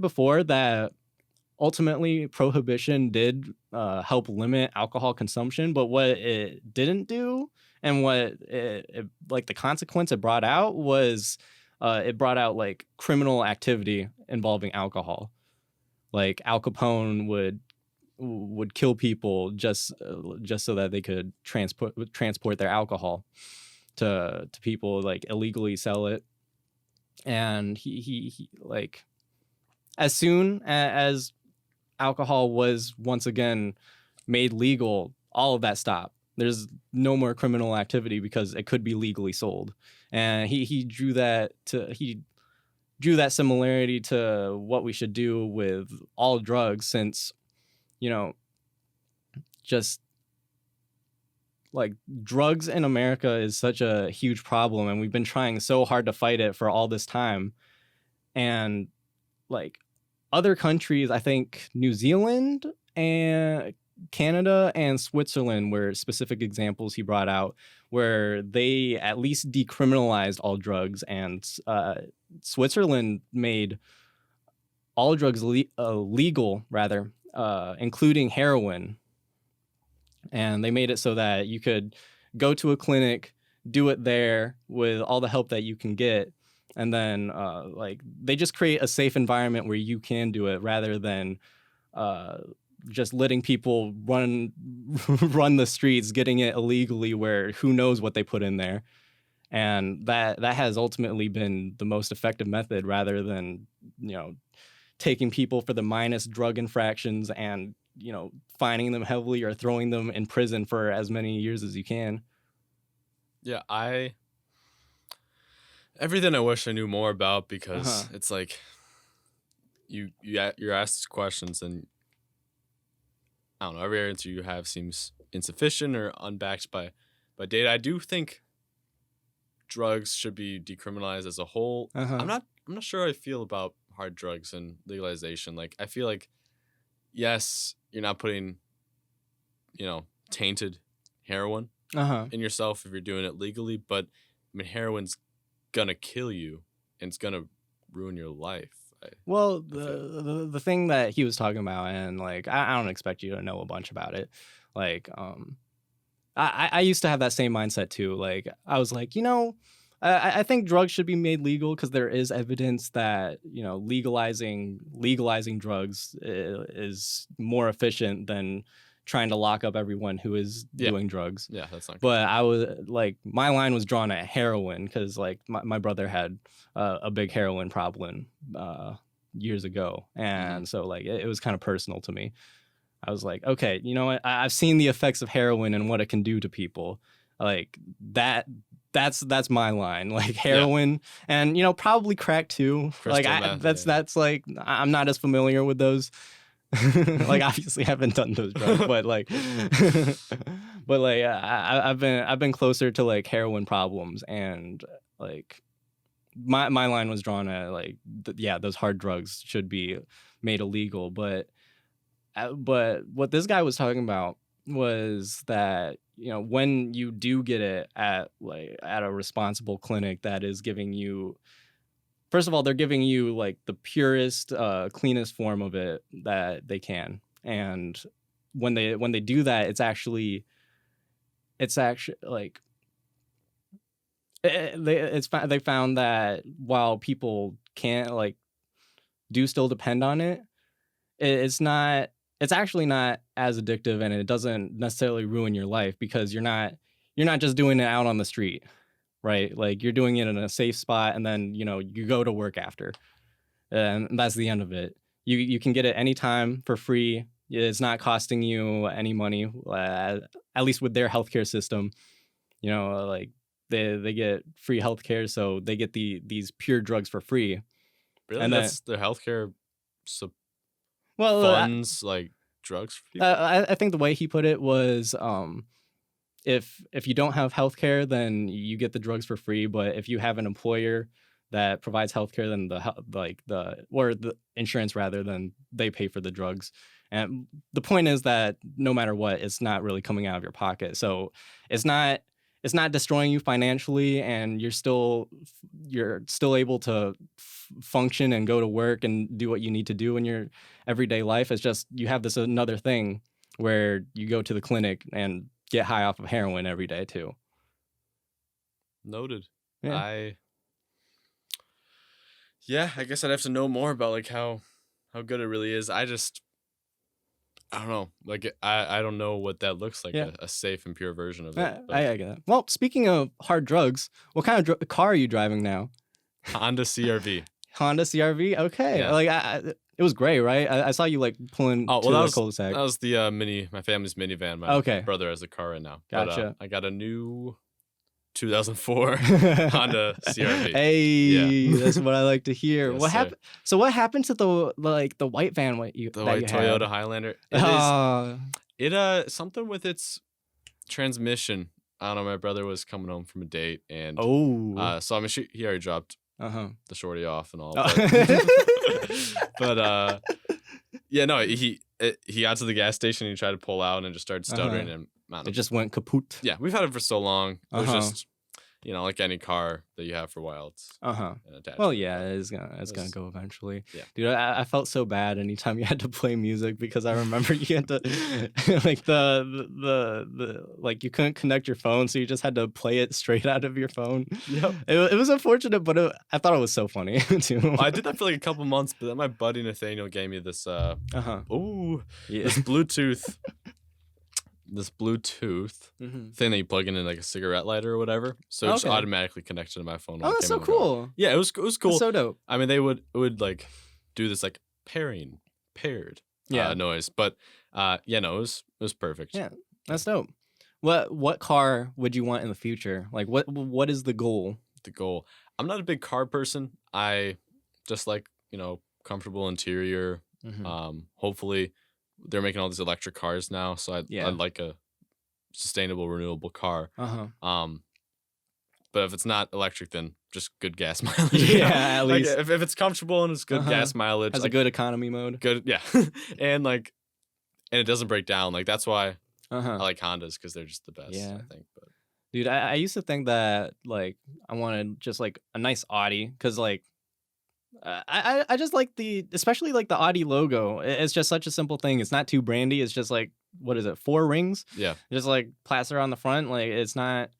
before that ultimately prohibition did help limit alcohol consumption, but what it didn't do and what it like the consequence it brought out was it brought out like criminal activity involving alcohol. Like Al Capone would kill people just so that they could transport their alcohol to people, like illegally sell it. And he like as soon as alcohol was once again made legal, all of that stopped. There's no more criminal activity because it could be legally sold. And he drew that similarity to what we should do with all drugs, since just like drugs in America is such a huge problem, and we've been trying so hard to fight it for all this time. And like other countries, I think New Zealand and Canada and Switzerland were specific examples he brought out, where they at least decriminalized all drugs, and Switzerland made all drugs legal, rather, including heroin. And they made it so that you could go to a clinic, do it there with all the help that you can get, and then like they just create a safe environment where you can do it, rather than just letting people run the streets, getting it illegally, where who knows what they put in there. And that has ultimately been the most effective method, rather than taking people for the minus drug infractions and fining them heavily or throwing them in prison for as many years as you can. Yeah, I Everything I wish I knew more about, because it's like you're asked these questions and I don't know, every answer you have seems insufficient or unbacked by data. I do think drugs should be decriminalized as a whole. I'm not sure how I feel about hard drugs and legalization. Like, I feel like, yes, you're not putting, tainted heroin in yourself if you're doing it legally, but I mean, heroin's gonna kill you and it's gonna ruin your life. Well, the thing that he was talking about, and like I don't expect you to know a bunch about it. Like, I used to have that same mindset too. Like, I was like, I think drugs should be made legal because there is evidence that legalizing drugs is more efficient than trying to lock up everyone who is doing drugs. Yeah, that's not good. But I was like, my line was drawn at heroin because like my brother had a big heroin problem years ago. And so like it was kind of personal to me. I was like, okay, you know what? I've seen the effects of heroin and what it can do to people. Like that's my line. Like heroin and probably crack too. Crystal like meth, that's like I'm not as familiar with those. Like obviously I haven't done those drugs, but like I've been closer to like heroin problems, and like my line was drawn at like those hard drugs should be made illegal, but what this guy was talking about was that when you do get it at a responsible clinic that is giving you, first of all, they're giving you like the purest, cleanest form of it that they can, and when they do that, it's actually like they found that while people can't like do still depend on it, it's actually not as addictive, and it doesn't necessarily ruin your life because you're not just doing it out on the street. Right, like you're doing it in a safe spot, and then you go to work after, and that's the end of it. You can get it anytime for free. It's not costing you any money, at least with their healthcare system. Like they get free healthcare, so they get these pure drugs for free. Really, and that's their healthcare funds like drugs for people? I think the way he put it was, if you don't have healthcare, then you get the drugs for free. But if you have an employer that provides healthcare, then the insurance rather, then they pay for the drugs. And the point is that no matter what, it's not really coming out of your pocket. So it's not destroying you financially, and you're still able to function and go to work and do what you need to do in your everyday life. It's just you have this another thing where you go to the clinic and get high off of heroin every day too. Noted. Yeah. I guess I'd have to know more about like how good it really is. I don't know. Like I don't know what that looks like, a safe and pure version of it. I get that. Well, speaking of hard drugs, what kind of car are you driving now? Honda CR-V. Honda CR-V? Okay. Yeah. Like it was gray, right? I saw you like pulling to the cul-de-sac. That was the my family's minivan. My brother has a car right now. Gotcha. But, I got a new 2004 Honda CR-V. Hey, that's what I like to hear. Yes, what happened? So what happened to the white van? The white Toyota Highlander. It something with its transmission. I don't know. My brother was coming home from a date, and so I mean, he already dropped the shorty off and all. But no, he got to the gas station and he tried to pull out and just started stuttering and it just went kaput. Yeah, we've had it for so long. It was just like any car that you have for a while. It's well, yeah, it's gonna go eventually. Yeah, dude, I felt so bad anytime you had to play music because I remember you had to like the like you couldn't connect your phone, so you just had to play it straight out of your phone. Yep. It was unfortunate, but I thought it was so funny too. Well, I did that for like a couple months, but then my buddy Nathaniel gave me this this Bluetooth. This Bluetooth thing that you plug in like a cigarette lighter or whatever, so it just automatically connected to my phone. Oh, that's so cool! Yeah, it was cool. That's so dope. I mean, it would like do this like paired noise, but it was perfect. Yeah, that's dope. What car would you want in the future? Like, what is the goal? The goal, I'm not a big car person. I just like, comfortable interior. Hopefully they're making all these electric cars now, so I like a sustainable, renewable car. But if it's not electric, then just good gas mileage. Yeah, at least. If it's comfortable and it's good gas mileage. Has a good economy mode. Good, yeah. and it doesn't break down. That's why I like Hondas, because they're just the best, I think. But dude, I used to think that, I wanted just, a nice Audi, because, I just like especially, the Audi logo. It's just such a simple thing. It's not too brandy. It's just, what is it, 4 rings? Yeah. Just, plaster on the front. It's not...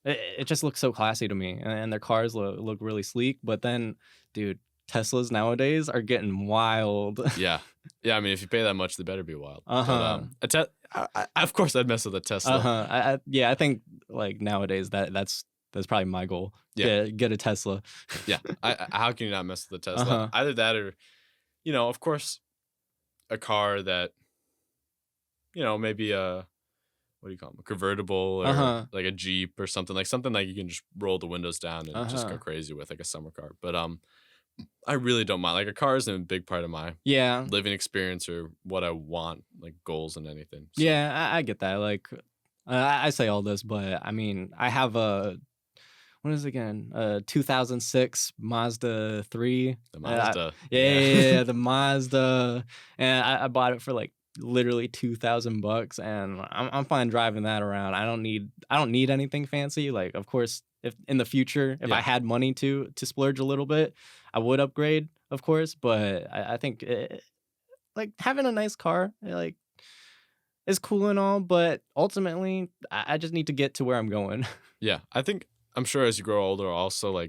It just looks so classy to me, and their cars look really sleek. But then, dude, Teslas nowadays are getting wild. Yeah. I mean, if you pay that much, they better be wild. But, of course, I'd mess with a Tesla. I think nowadays that's probably my goal. Yeah, get a Tesla. Yeah. How can you not mess with a Tesla? Either that or, of course, a car that, maybe a... what do you call them? A convertible or a Jeep or something you can just roll the windows down and just go crazy with, a summer car. But I really don't mind. A car isn't a big part of my living experience or what I want, goals and anything. So. Yeah, I get that. I say all this, but I mean, I have what is it again? 2006 Mazda 3. The Mazda. Yeah, the Mazda. And I bought it for literally $2,000, and I'm fine driving that around. I don't need anything fancy. Of course, if in the future, if I had money to splurge a little bit, I would upgrade, of course. But I think having a nice car is cool and all, but ultimately I just need to get to where I'm going. Yeah, I'm sure as you grow older, also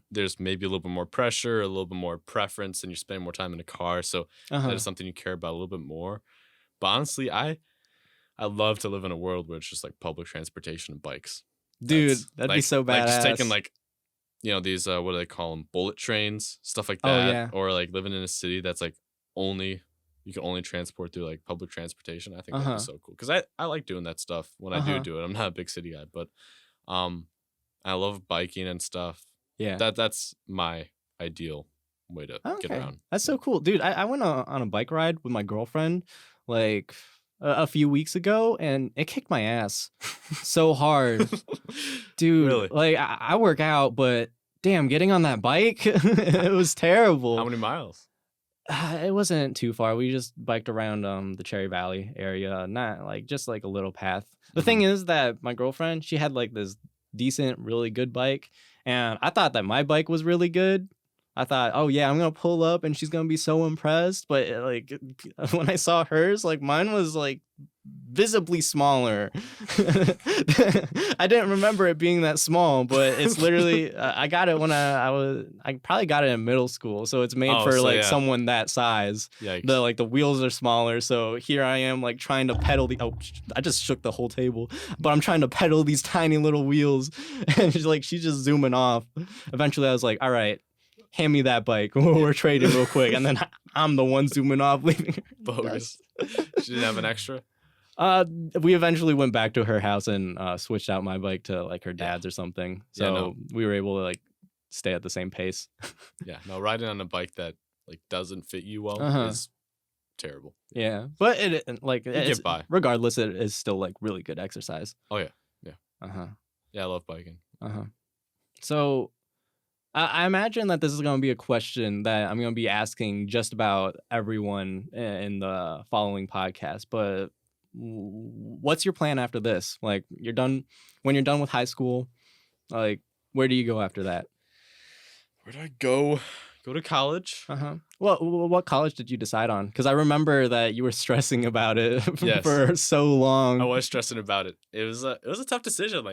there's maybe a little bit more pressure, a little bit more preference, and you're spending more time in a car. So that is something you care about a little bit more. But honestly, I love to live in a world where it's just public transportation and bikes. Dude, that'd be so badass. Just taking these what do they call them? Bullet trains, stuff like that. Oh, yeah. Or living in a city that's you can only transport through public transportation. I think that'd be so cool. Because I like doing that stuff when I do it. I'm not a big city guy, but I love biking and stuff. Yeah. That's my ideal way to get around. That's so cool. Dude, I went on a bike ride with my girlfriend a few weeks ago, and it kicked my ass so hard. Dude, really? I work out, but damn, getting on that bike, it was terrible. How many miles? It wasn't too far. We just biked around the Cherry Valley area, not just a little path. The thing is that my girlfriend, she had this decent, really good bike, and I thought that my bike was really good. I thought, oh yeah, I'm gonna pull up and she's gonna be so impressed. But when I saw hers, mine was visibly smaller. I didn't remember it being that small, but it's literally I got it when I probably got it in middle school, so it's made for someone that size. Yikes. The wheels are smaller, so here I am trying to pedal I just shook the whole table, but I'm trying to pedal these tiny little wheels, and she's just zooming off. Eventually I was like, all right, hand me that bike. We're trading real quick. And then I'm the one zooming off, leaving her. Bogus. She didn't have an extra? We eventually went back to her house and switched out my bike to her dad's or something. So we were able to stay at the same pace. Yeah, no, riding on a bike that doesn't fit you well is terrible. Yeah, but it get by. Regardless, it is still really good exercise. Oh yeah. Yeah, I love biking. So I imagine that this is going to be a question that I'm going to be asking just about everyone in the following podcast. But what's your plan after this? When you're done with high school, where do you go after that? Where do I go? Go to college. What college did you decide on? Because I remember that you were stressing about it for so long. I was stressing about it. It was a tough decision.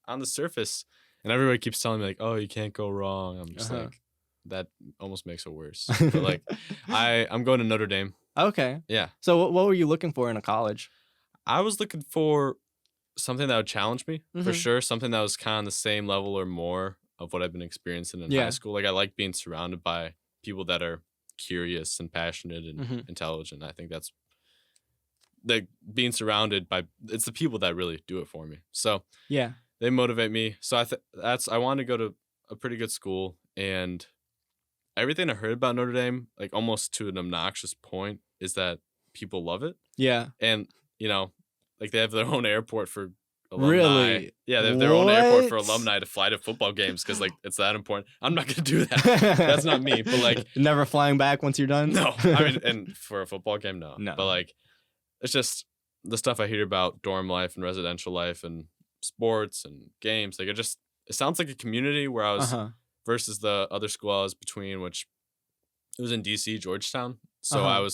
On the surface. And everybody keeps telling me oh, you can't go wrong. I'm just that almost makes it worse. But I'm going to Notre Dame. Okay. Yeah. So what were you looking for in a college? I was looking for something that would challenge me for sure. Something that was kind of the same level or more of what I've been experiencing in high school. I like being surrounded by people that are curious and passionate and intelligent. I think that's being surrounded by, it's the people that really do it for me. So yeah. They motivate me. So I want to go to a pretty good school, and everything I heard about Notre Dame, like almost to an obnoxious point, is that people love it. Yeah. And, like they have their own airport for alumni. Really? Yeah, they have their own airport for What? alumni to fly to football games because, like, it's that important. I'm not going to do that. That's not me. But, like, never flying back once you're done? no. I mean, and for a football game, no. No. But, like, it's just the stuff I hear about dorm life and residential life and sports and games. Like, it sounds like a community where I was versus the other school I was between, which it was in DC, Georgetown. So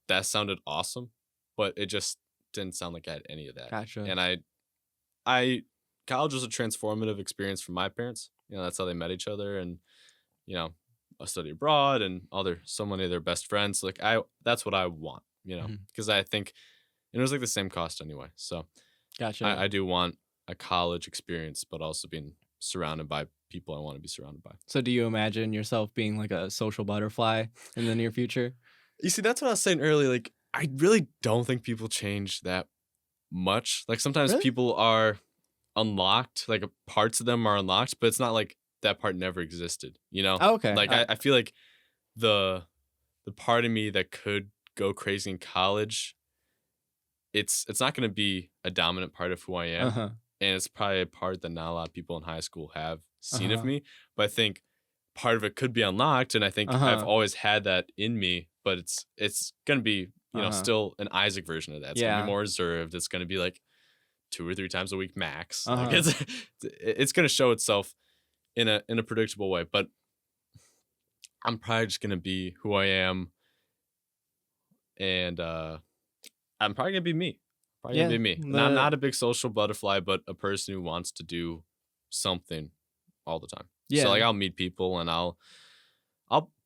that sounded awesome, but it just didn't sound like I had any of that. Gotcha. And college was a transformative experience for my parents. That's how they met each other, and a study abroad and so many of their best friends. Like that's what I want, because I think it was like the same cost anyway. So gotcha. I do want a college experience, but also being surrounded by people I want to be surrounded by. So do you imagine yourself being like a social butterfly in the near future? You see, that's what I was saying earlier. Like, I really don't think people change that much. Like, sometimes people are unlocked, like parts of them are unlocked, but it's not like that part never existed, Oh, okay. Like, I feel like the part of me that could go crazy in college, it's not going to be a dominant part of who I am. And it's probably a part that not a lot of people in high school have seen of me. But I think part of it could be unlocked. And I think I've always had that in me. But it's going to be, still an Isaac version of that. It's going to be more reserved. It's going to be like 2 or 3 times a week max. Like it's going to show itself in a predictable way. But I'm probably just going to be who I am. And I'm probably going to be me. Probably gonna be me. Not a big social butterfly, but a person who wants to do something all the time. Yeah. So like I'll meet people and I'll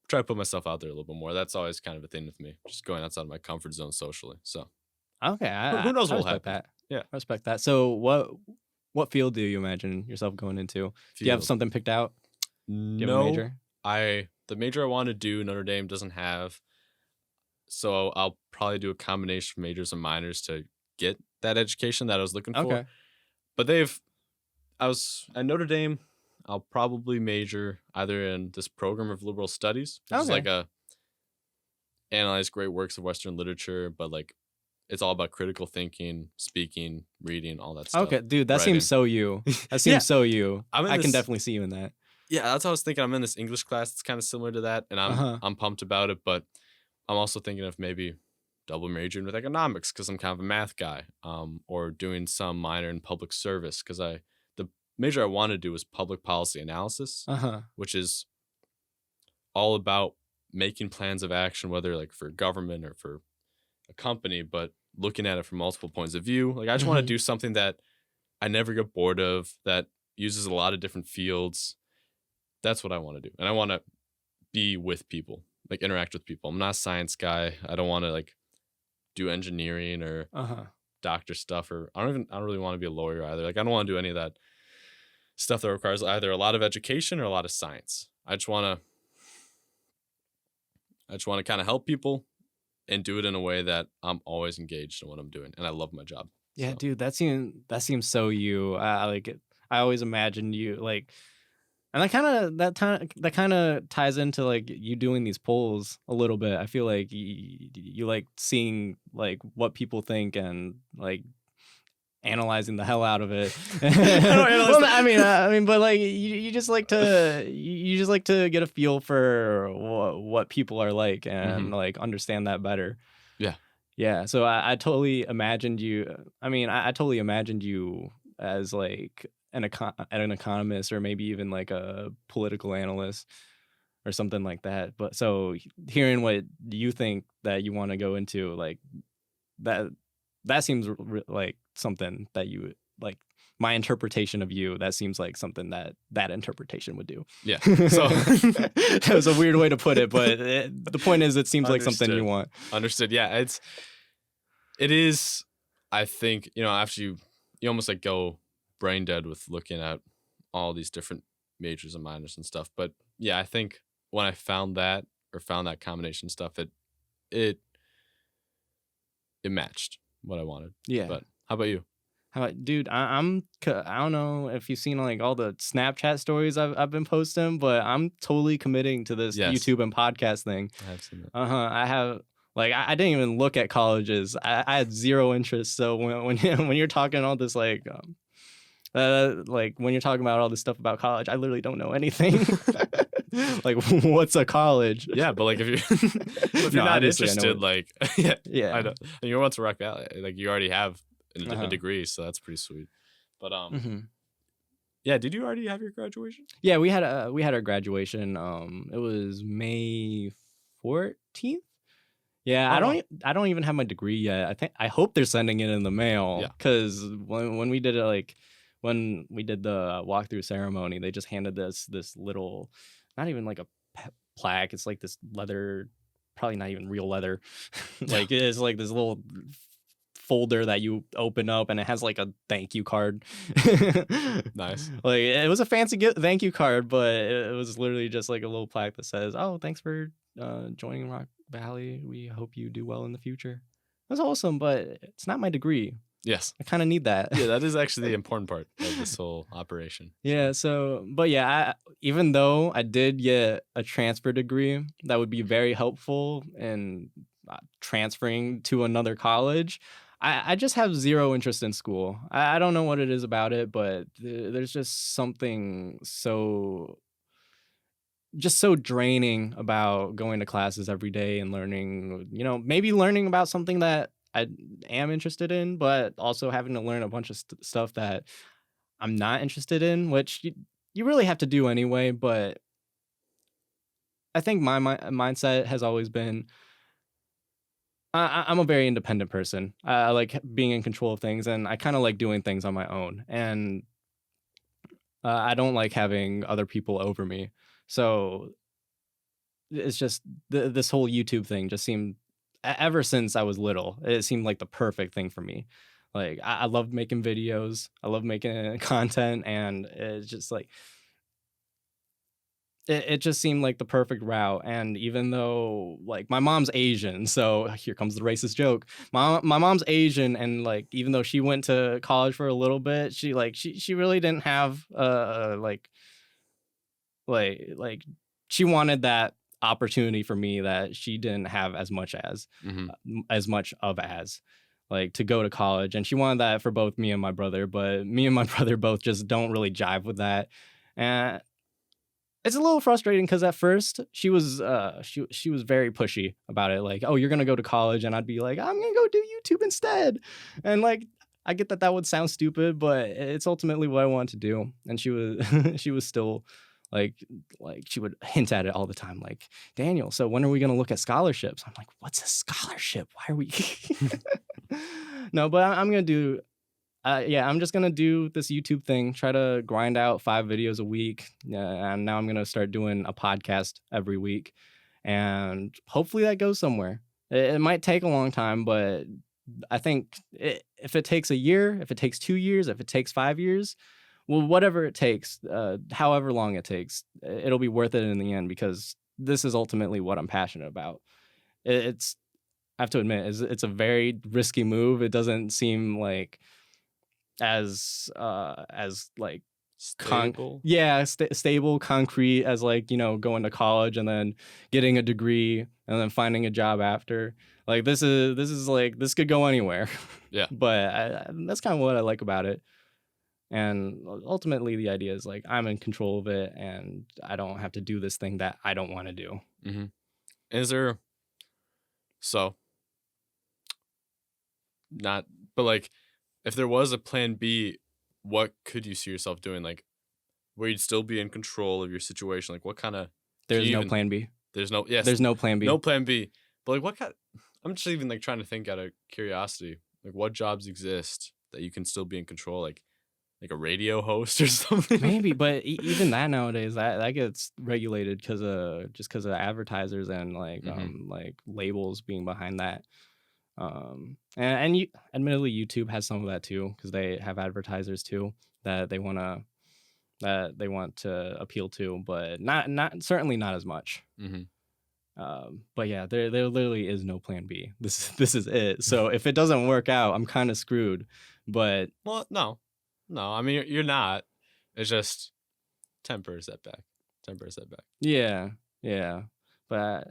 try to put myself out there a little bit more. That's always kind of a thing with me, just going outside of my comfort zone socially. So okay, who knows what will happen? That. Yeah, I respect that. So what field do you imagine yourself going into? Do you have something picked out? No, do you have a major? The major I want to do Notre Dame doesn't have, so I'll probably do a combination of majors and minors to get that education that I was looking for. Okay. But I was at Notre Dame. I'll probably major either in this program of liberal studies, which is like analyze great works of Western literature, but like it's all about critical thinking, speaking, reading, all that stuff. Okay, dude, that seems so you. That seems so you. I can definitely see you in that. Yeah, that's what I was thinking. I'm in this English class that's kind of similar to that, and I'm pumped about it, but I'm also thinking of maybe double majoring with economics because I'm kind of a math guy, or doing some minor in public service because the major I want to do is public policy analysis, which is all about making plans of action, whether like for government or for a company, but looking at it from multiple points of view. Like I just want to do something that I never get bored of, that uses a lot of different fields. That's what I want to do. And I want to be with people, like interact with people. I'm not a science guy. I don't want to like do engineering or doctor stuff, or I don't really want to be a lawyer either. Like I don't want to do any of that stuff that requires either a lot of education or a lot of science. I just want to kind of help people and do it in a way that I'm always engaged in what I'm doing, and I love my job. Yeah, so. Dude, that seems so you. I like it. I always imagined you like, and that kind of ties into like you doing these polls a little bit. I feel like you like seeing like what people think and like analyzing the hell out of it. Well, I mean, but like you just like to get a feel for what people are like and like understand that better. Yeah. So I totally imagined you. I mean, I totally imagined you as like an economist or maybe even like a political analyst or something like that. But so hearing what you think that you want to go into, like that seems like something that you like. My interpretation of you, that seems like something that interpretation would do. Yeah. So that was a weird way to put it, but the point is, it seems like something you want. Understood. Yeah, it is. I think after you almost like go brain dead with looking at all these different majors and minors and stuff. But yeah, I think when I found that combination stuff, it matched what I wanted. Yeah. But how about you? Dude, I don't know if you've seen like all the Snapchat stories I've been posting, but I'm totally committing to this Yes. YouTube and podcast thing. I have seen that. I have. Like I didn't even look at colleges. I had zero interest. So when you're talking all this like when you're talking about all this stuff about college, I literally don't know anything. Like what's a college? Yeah, but like if you're not interested, like yeah, I know. And you went to Rock Valley, like you already have a degree, so that's pretty sweet. But yeah, did you already have your graduation? Yeah, we had our graduation. It was May 14th. Yeah, I don't even have my degree yet. I hope they're sending it in the mail because when we did it, when we did the walkthrough ceremony, they just handed this little, not even like a plaque. It's like this leather, probably not even real leather. Like it's like this little folder that you open up and it has like a thank you card. Nice. Like it was a fancy thank you card, but it was literally just like a little plaque that says, "Oh, thanks for joining Rock Valley. We hope you do well in the future." That's awesome, but it's not my degree. Yes. I kind of need that. Yeah, that is actually the important part of this whole operation. Yeah, but yeah, even though I did get a transfer degree that would be very helpful in transferring to another college, I just have zero interest in school. I don't know what it is about it, but there's just something so draining about going to classes every day and learning, maybe learning about something that I am interested in, but also having to learn a bunch of stuff that I'm not interested in, which you really have to do anyway. But I think my mindset has always been, I'm a very independent person. I like being in control of things, and I kind of like doing things on my own. And I don't like having other people over me. So it's just this whole YouTube thing just seemed, ever since I was little, it seemed like the perfect thing for me. Like I love making videos, I love making content, and it's just like it just seemed like the perfect route. And even though like my mom's Asian, so here comes the racist joke. My mom's Asian, and like even though she went to college for a little bit, she really didn't have like she wanted that opportunity for me that she didn't have as much as like to go to college, and she wanted that for both me and my brother, but me and my brother both just don't really jive with that. And it's a little frustrating because at first she was she was very pushy about it, like, "Oh, you're gonna go to college," and I'd be like, "I'm gonna go do YouTube instead." And like I get that would sound stupid, but it's ultimately what I want to do. And she was she was still like she would hint at it all the time, like, "Daniel, so when are we going to look at scholarships?" I'm like, "What's a scholarship? Why are we?" No, but I'm going to do, I'm just going to do this YouTube thing, try to grind out 5 videos a week. And now I'm going to start doing a podcast every week. And hopefully that goes somewhere. It might take a long time, but I think if it takes a year, if it takes 2 years, if it takes 5 years, well, whatever it takes, however long it takes, it'll be worth it in the end, because this is ultimately what I'm passionate about. I have to admit, it's a very risky move. It doesn't seem like as like stable, stable, concrete as like, going to college and then getting a degree and then finding a job after. Like this is like, this could go anywhere. Yeah. But that's kind of what I like about it. And ultimately, the idea is like I'm in control of it, and I don't have to do this thing that I don't want to do. Mm-hmm. Is there, so, not, but like, if there was a plan B, what could you see yourself doing? Like, where you'd still be in control of your situation? Like, what kind of? There's no plan B. There's no plan B. No plan B. But like, what kind? I'm just even like trying to think out of curiosity. Like, what jobs exist that you can still be in control? Like a radio host or something. Maybe, but even that nowadays, that gets regulated because of advertisers and like like labels being behind that. And admittedly, YouTube has some of that too, because they have advertisers too that they want to appeal to, but not certainly not as much. But yeah, there literally is no plan B. This is it. So if it doesn't work out, I'm kind of screwed. But well, no. I mean, you're not. It's just temporary setback. yeah, but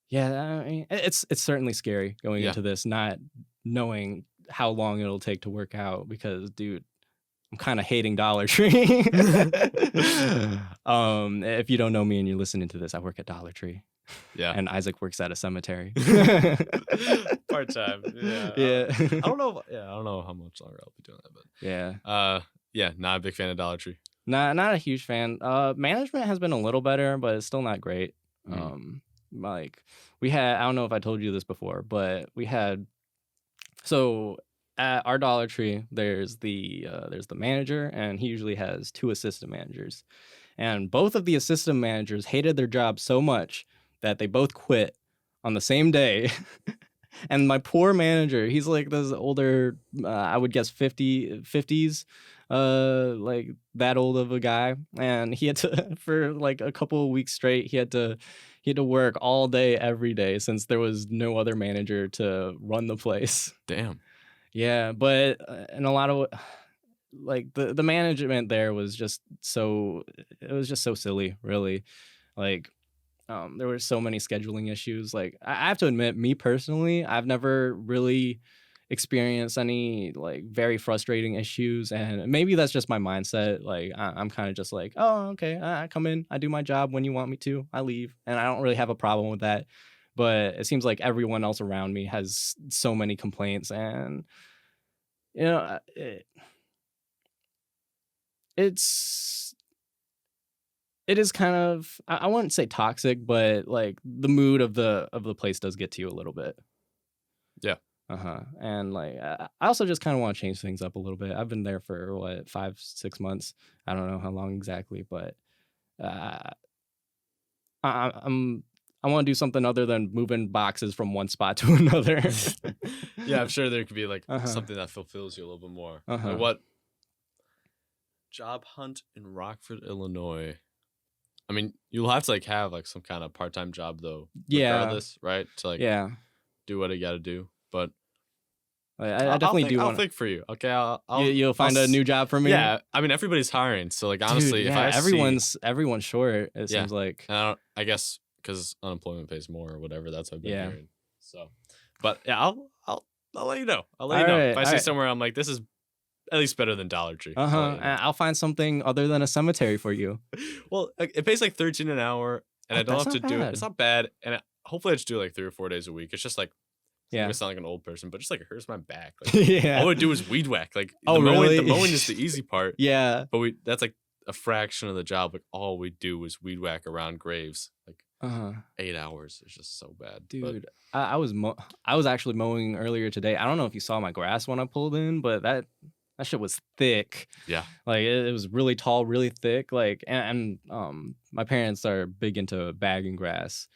yeah, I mean, it's certainly scary going Yeah. into this, not knowing how long it'll take to work out because, dude, I'm kind of hating Dollar Tree. If you don't know me and you're listening to this, I work at Dollar Tree. Yeah. And Isaac works at a cemetery. Part time. Yeah. Yeah. I don't know. Yeah, I don't know how much longer I'll be doing that, but Yeah. yeah, not a big fan of Dollar Tree. Not a huge fan. Management has been a little better, but it's still not great. Like we had, I don't know if I told you this before, but we had, so at our Dollar Tree, there's the manager, and he usually has 2 assistant managers, and both of the assistant managers hated their job so much that they both quit on the same day. And my poor manager, he's like this older, I would guess 50s, like that old of a guy, and he had to for like a couple of weeks straight, he had to work all day every day since there was no other manager to run the place. Damn. Yeah, but in a lot of like the management there was just so, it was just so silly, really. Like there were so many scheduling issues. Like I have to admit, me personally, I've never really experienced any like very frustrating issues, and maybe that's just my mindset. Like I'm kind of just like, oh, okay, I come in, I do my job when you want me to, I leave, and I don't really have a problem with that. But it seems like everyone else around me has so many complaints, and you know, it is kind of, I wouldn't say toxic, but like the mood of the place does get to you a little bit. Yeah. And like I also just kind of want to change things up a little bit. I've been there for what, 5-6 months. I don't know how long exactly, but I want to do something other than moving boxes from one spot to another. Yeah, I'm sure there could be like something that fulfills you a little bit more. Like what job hunt in Rockford, Illinois? I mean, you'll have to like have like some kind of part-time job though, regardless, right? To like do what you got to do. But I definitely do want. I'll think for you. Okay, you'll find a new job for me. Yeah, I mean everybody's hiring, so like honestly, dude, if I everyone's short, it seems like. And I guess because unemployment pays more or whatever. That's what I've been hearing. So, but yeah, I'll let you know. I'll let you know if I see somewhere I'm like, this is at least better than Dollar Tree. I'll find something other than a cemetery for you. Well, it pays like $13 an hour, and I don't have to do it. It's not bad, and hopefully I just do it like 3 or 4 days a week. It's just like, I'm gonna sound like an old person, but just like it hurts my back. Like, all I do is weed whack. Like the mowing is the easy part. Yeah, but that's like a fraction of the job. Like all we do is weed whack around graves. Like 8 hours. It's just so bad, dude. But I was actually mowing earlier today. I don't know if you saw my grass when I pulled in, but that shit was thick. Yeah. Like it was really tall, really thick. Like, and my parents are big into bagging grass,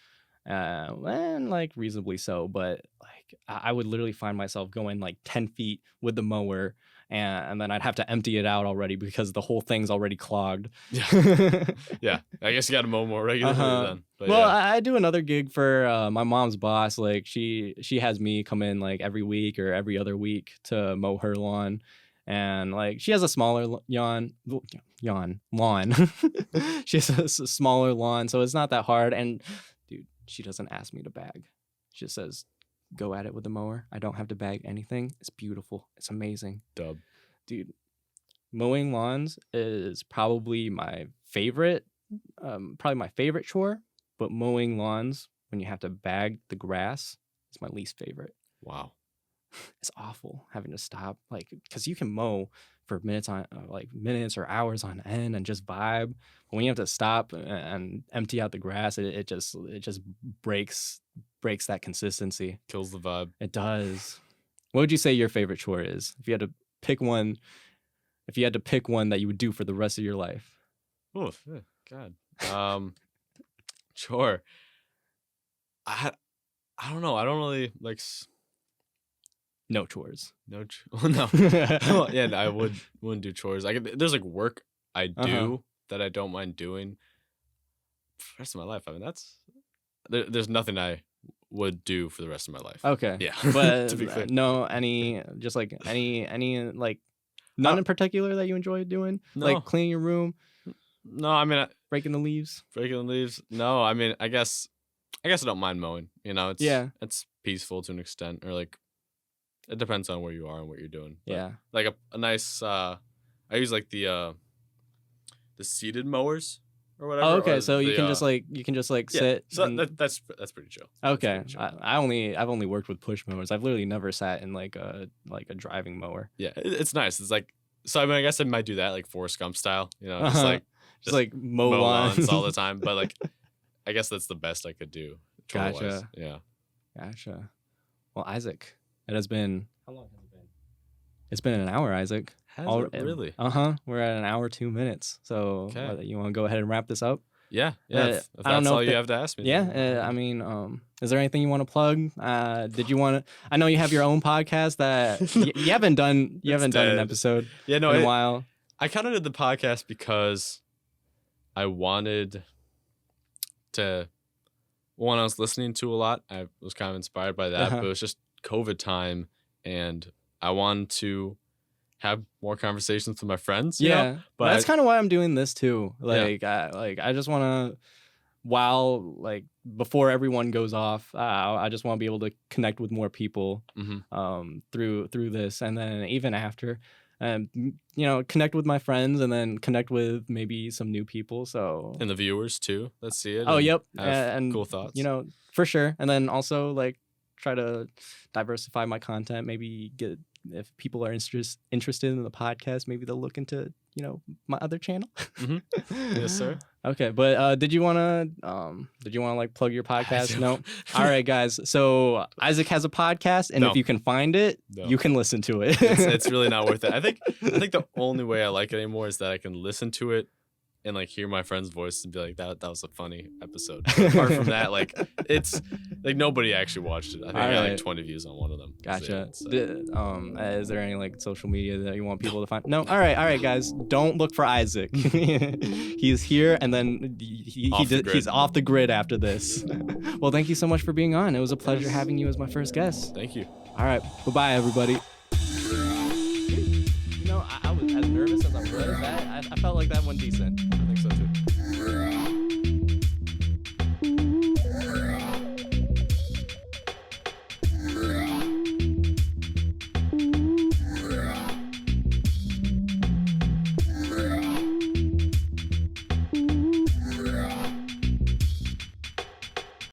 and like reasonably so. But like, I would literally find myself going like 10 feet with the mower, and then I'd have to empty it out already because the whole thing's already clogged. Yeah. Yeah. I guess you got to mow more regularly then. But well, I do another gig for my mom's boss. Like she has me come in like every week or every other week to mow her lawn. And like she has a smaller lawn. She has a smaller lawn, so it's not that hard. And dude, she doesn't ask me to bag. She just says, "Go at it with the mower. I don't have to bag anything. It's beautiful. It's amazing." Dub, dude. Mowing lawns is probably my favorite. Probably my favorite chore. But mowing lawns when you have to bag the grass is my least favorite. Wow. It's awful having to stop, like, because you can mow for minutes or hours on end and just vibe. But when you have to stop and empty out the grass, it just breaks that consistency. Kills the vibe. It does. What would you say your favorite chore is? If you had to pick one that you would do for the rest of your life. Oh God. Chore. I don't know. I don't really like. No chores. No. Yeah, I wouldn't do chores. There's like work I do that I don't mind doing for the rest of my life. I mean, there's nothing I would do for the rest of my life. Okay. Yeah. But To be clear. no, any like none in particular that you enjoy doing? No. Like cleaning your room, No, I mean, raking the leaves. breaking the leaves. No, I mean, I guess I don't mind mowing. You know, it's peaceful to an extent, or like it depends on where you are and what you're doing. But Yeah. like a nice. I use like the seated mowers or whatever. Oh, okay. or So you the, can just like yeah. sit. So and- that's pretty chill. okay. That's pretty chill. I've only worked with push mowers. I've literally never sat in like a driving mower. Yeah, it's nice. It's like, so I mean, I guess I might do that like Forrest Gump style. You know, Just like mow mow lawns lawns all the time. But like, I guess that's the best I could do. chore-wise. Gotcha. Yeah. Gotcha. Well, Isaac, it has been. How long has it been? It's been an hour, Isaac. Has it really? We're at an hour 2 minutes. So Okay. you want to go ahead and wrap this up? Yeah. If I don't that's know all if you the- have to ask me. Yeah. I mean, is there anything you want to plug? Did you want to? I know you have your own podcast that you haven't done. You haven't done an dead. episode Yeah. No. in a while. I kind of did the podcast because I wanted to. One, I was listening to a lot. I was kind of inspired by that, but it was just COVID time, and I wanted to have more conversations with my friends. You know? But that's kind of why I'm doing this too. Like, I just want to, while like before everyone goes off, I just want to be able to connect with more people, through this, and then even after, and connect with my friends, and then connect with maybe some new people. So and the viewers too. Let's see it. oh, and yep, have and cool thoughts. For sure, and then also like try to diversify my content. Maybe get. If people are interested in the podcast, maybe they'll look into my other channel. Yes, sir. Okay, but did you wanna like plug your podcast? No. All right, guys. So Isaac has a podcast, and No. if you can find it, No. you can listen to it. It's really not worth it. I think the only way I like it anymore is that I can listen to it and like hear my friend's voice and be like, that was a funny episode. But apart from that, like it's like nobody actually watched it. I think I got like 20 views on one of them. Gotcha. So, Is there any like social media that you want people to find? No. All right, guys. Don't look for Isaac. He's here, and then he's off the grid after this. Well, thank you so much for being on. It was a pleasure having you as my first guest. Thank you. All right. Bye-bye, everybody. I was as nervous as I was. I felt like that went decent. I think so too.